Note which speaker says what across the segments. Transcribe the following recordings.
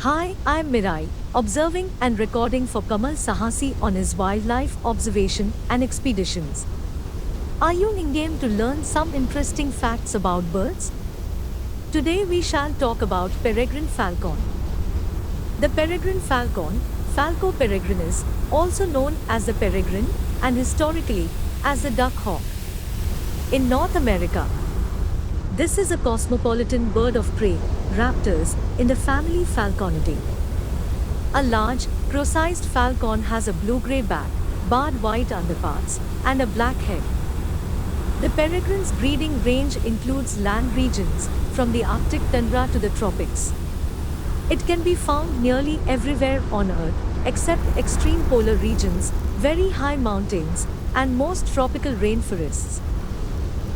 Speaker 1: Hi, I'm Mirai, observing and recording for Kamal Sahasi on his wildlife observation and expeditions. Are you in game to learn some interesting facts about birds? Today we shall talk about Peregrine Falcon. The Peregrine Falcon, Falco peregrinus, also known as the peregrine, and historically as the duck hawk. In North America, this is a cosmopolitan bird of prey, raptors, in the family Falconidae. A large, crow-sized falcon has a blue-gray back, barred white underparts, and a black head. The peregrine's breeding range includes land regions, from the Arctic tundra to the tropics. It can be found nearly everywhere on Earth, except extreme polar regions, very high mountains, and most tropical rainforests.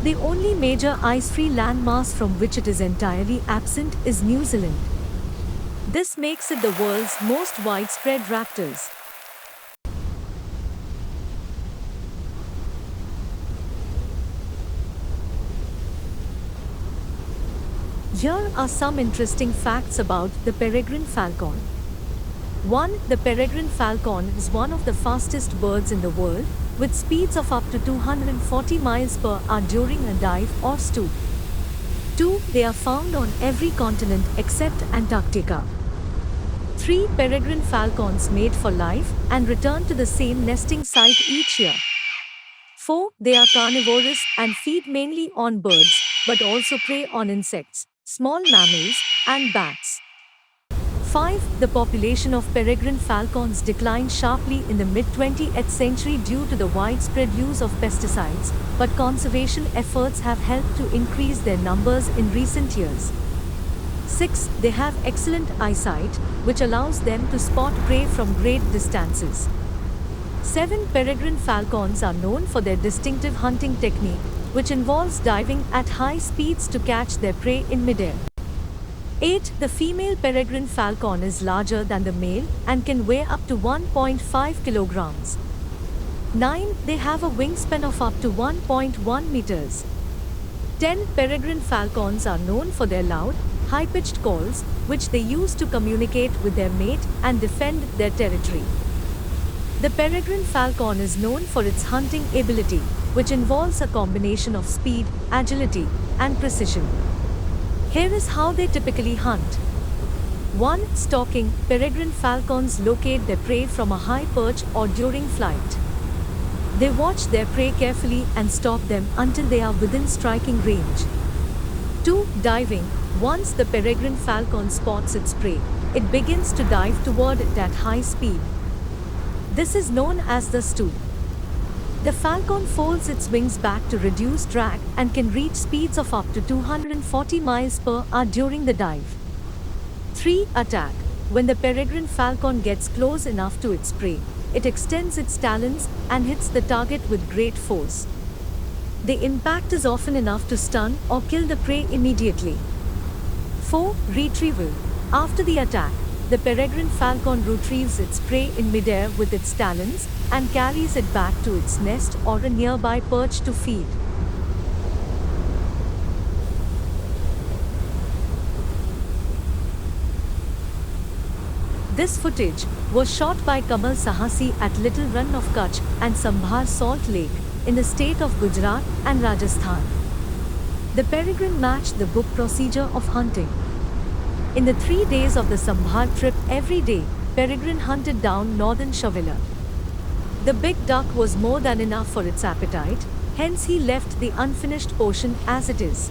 Speaker 1: The only major ice-free landmass from which it is entirely absent is New Zealand. This makes it the world's most widespread raptors. Here are some interesting facts about the Peregrine Falcon. 1. The Peregrine Falcon is one of the fastest birds in the world, with speeds of up to 240 miles per hour during a dive or stoop. 2. They are found on every continent except Antarctica. 3. Peregrine falcons mate for life and return to the same nesting site each year. 4. They are carnivorous and feed mainly on birds, but also prey on insects, small mammals, and bats. 5. The population of peregrine falcons declined sharply in the mid-20th century due to the widespread use of pesticides, but conservation efforts have helped to increase their numbers in recent years. 6. They have excellent eyesight, which allows them to spot prey from great distances. 7. Peregrine falcons are known for their distinctive hunting technique, which involves diving at high speeds to catch their prey in midair. 8. The female peregrine falcon is larger than the male and can weigh up to 1.5 kilograms. 9. They have a wingspan of up to 1.1 meters. 10. Peregrine falcons are known for their loud, high-pitched calls, which they use to communicate with their mate and defend their territory. The peregrine falcon is known for its hunting ability, which involves a combination of speed, agility, and precision. Here is how they typically hunt. 1. Stalking. Peregrine falcons locate their prey from a high perch or during flight. They watch their prey carefully and stalk them until they are within striking range. 2. Diving. Once the peregrine falcon spots its prey, it begins to dive toward it at high speed. This is known as the stoop. The falcon folds its wings back to reduce drag and can reach speeds of up to 240 miles per hour during the dive. 3. Attack. When the peregrine falcon gets close enough to its prey, it extends its talons and hits the target with great force. The impact is often enough to stun or kill the prey immediately. 4. Retrieval. After the attack, the peregrine falcon retrieves its prey in midair with its talons and carries it back to its nest or a nearby perch to feed. This footage was shot by Kamal Sahasi at Little Run of Kutch and Sambhar Salt Lake in the state of Gujarat and Rajasthan. The peregrine matched the book procedure of hunting. In the 3 days of the Sambhar trip every day, Peregrine hunted down northern Shavila. The big duck was more than enough for its appetite, hence he left the unfinished portion as it is.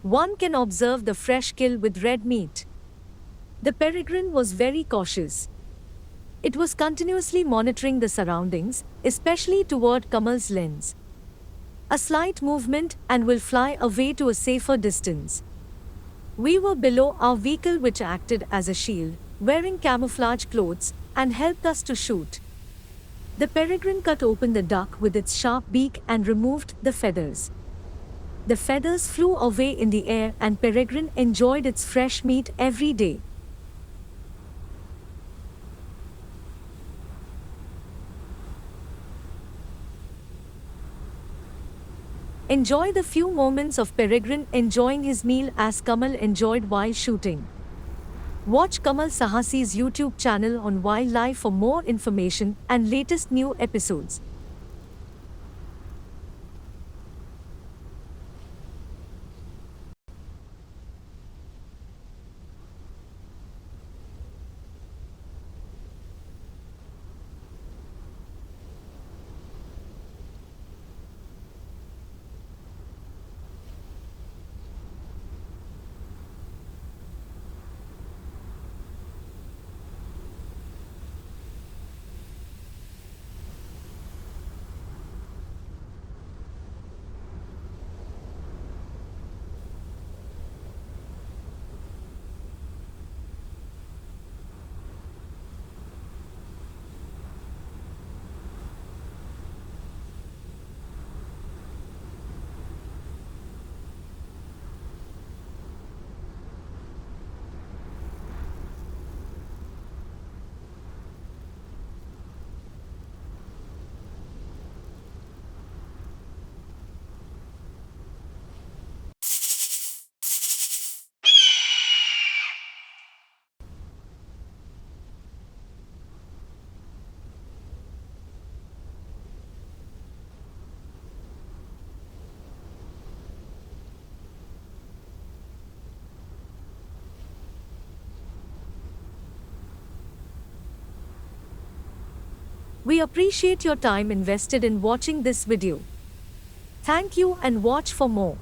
Speaker 1: One can observe the fresh kill with red meat. The peregrine was very cautious. It was continuously monitoring the surroundings, especially toward Kamal's lens. A slight movement and will fly away to a safer distance. We were below our vehicle, which acted as a shield, wearing camouflage clothes, and helped us to shoot. The peregrine cut open the duck with its sharp beak and removed the feathers. The feathers flew away in the air and peregrine enjoyed its fresh meat every day. Enjoy the few moments of Peregrine enjoying his meal as Kamal enjoyed while shooting. Watch Kamal Sahasi's YouTube channel on wildlife for more information and latest new episodes. We appreciate your time invested in watching this video. Thank you and watch for more.